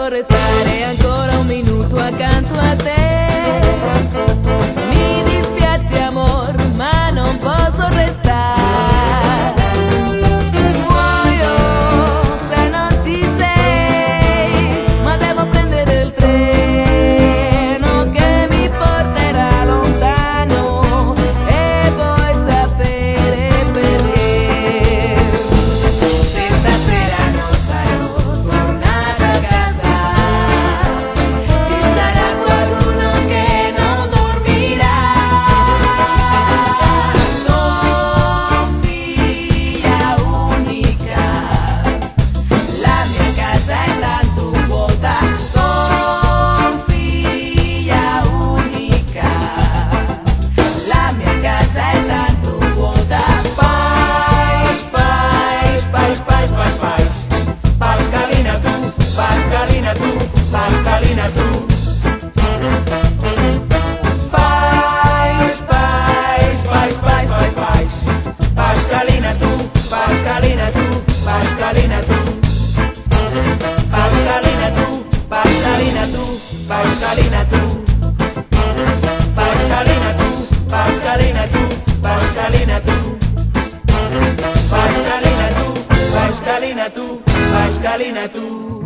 posso restare ancora un minuto accanto a te. Mi dispiace amor, ma non posso restare. Muoio se non ci sei, ma devo prendere il treno che mi porterà lontano e vuoi sapere perché? Se stasera non sarò tornata a casa, ci sarà qualcuno che non dormirà. Sono figlia unica, la mia casa è tanto vuota. Sono figlia unica, la mia casa è tanto vuota. Pais, pais, pais, pais, pais, pais. Pascalina tu, Pascalina tu, Pascalina tu. Pais, pais, pais, pais, pais, pais. Pascalina tu, Pascalina tu, Pascalina tu. Pascalina tu, Pascalina tu, Pascalina tu. Pascalina tu, Pascalina tu, Pascalina tu. Pascalina tu, Pascalina tu, Pascalina tu.